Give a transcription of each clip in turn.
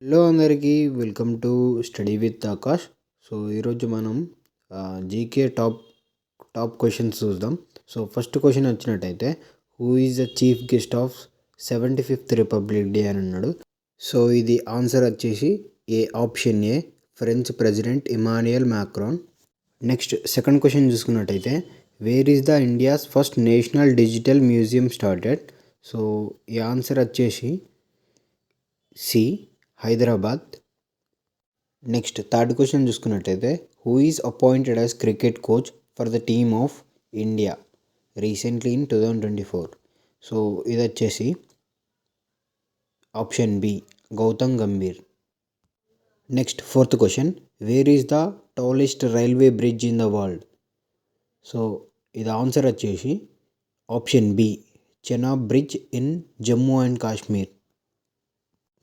Hello అందరికీ welcome to study with Akash. So ఈరోజు మనం జీకే టాప్ క్వశ్చన్స్ చూద్దాం. సో ఫస్ట్ క్వశ్చన్ వచ్చినట్టయితే, who is the chief guest of 75th Republic Day అని అన్నాడు. సో ఇది ఆన్సర్ వచ్చేసి option A, French President Emmanuel Macron. Next second question చూసుకున్నట్టయితే, where is the India's first national digital museum started. So ఈ answer వచ్చేసి C, Hyderabad. Next third question చూసుకున్నట్టయితే, who is appointed as cricket coach for the team of India recently in 2024. So ఇది వచ్చేసి option B, Gautam Gambhir. Next fourth question, where is the tallest railway bridge in the world. So ఇది answer వచ్చేసి option B, Chenab bridge in Jammu and Kashmir.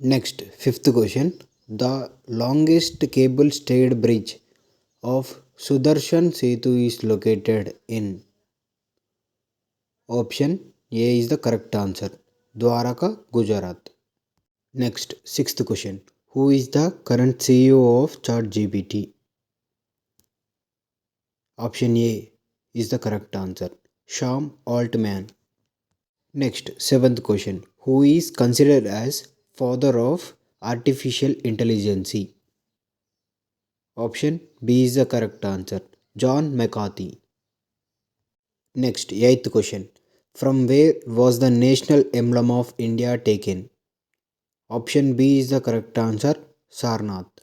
Next fifth question, the longest cable stayed bridge of Sudarshan Setu is located in. Option A is the correct answer, Dwarka, Gujarat. Next sixth question, who is the current CEO of chat GPT. Option A is the correct answer, Sam Altman. Next seventh question, who is considered as father of artificial intelligence. Option B is the correct answer, John McCarthy. Next eighth question, from where was the national emblem of India taken. Option B is the correct answer, Sarnath.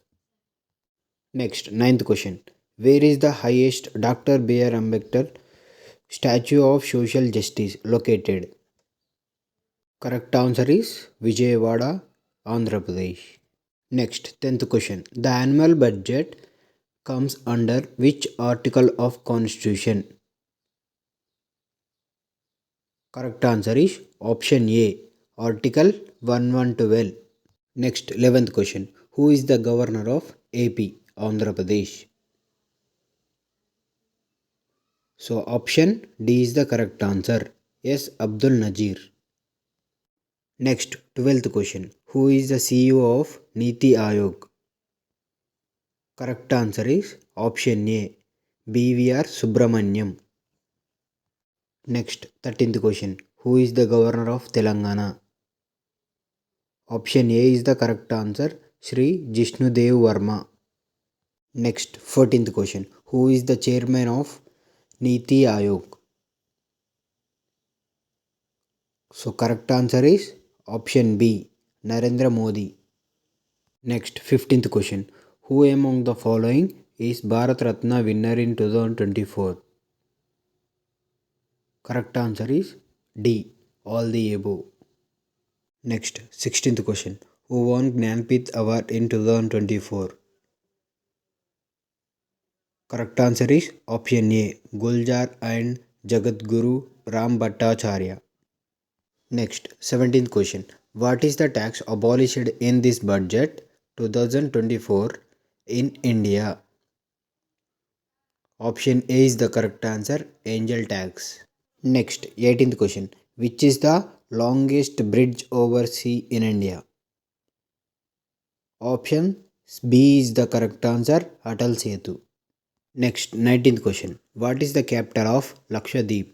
Next ninth question, where is the highest doctor BR Ambedkar statue of social justice located. Correct answer is Vijayawada, Andhra Pradesh. Next 10th question, the annual budget comes under which article of constitution. Correct answer is option A, article 112. Next 11th question, who is the governor of AP, Andhra Pradesh. So option D is the correct answer, S Abdul Nazeer. Next 12th question, who is the CEO of NITI Aayog. Correct answer is option A, BVR Subrahmanyam. Next 13th question, who is the governor of Telangana. Option A is the correct answer, Shri Jishnu Dev Varma. Next 14th question, who is the chairman of NITI Aayog. So correct answer is option B, Narendra Modi. Next 15th question, who among the following is Bharat Ratna winner in 2024. Correct answer is D, all the above. Next 16th question, who won Jnanpith award in 2024. Correct answer is option A, Gulzar and Jagadguru Ram Bhattacharya. Next 17th question, what is the tax abolished in this budget 2024 in India. Option A is the correct answer, angel tax. Next 18th question, which is the longest bridge over sea in India. Option B is the correct answer, Atal Setu. Next 19th question, what is the capital of Lakshadweep.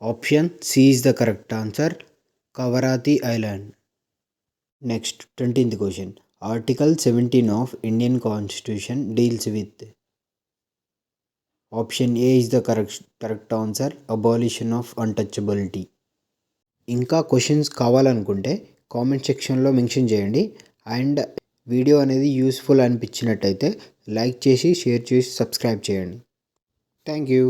Option C is the correct answer, Kavaratti island. Next 20th question, article 17 of Indian constitution deals with. Option A is the correct answer, abolition of untouchability. ఇంకా questions కావాలనుకుంటే comment సెక్షన్లో mention చేయండి. And video అనేది useful అనిపించినట్టయితే like చేసి, share చేసి, subscribe చేయండి. Thank you.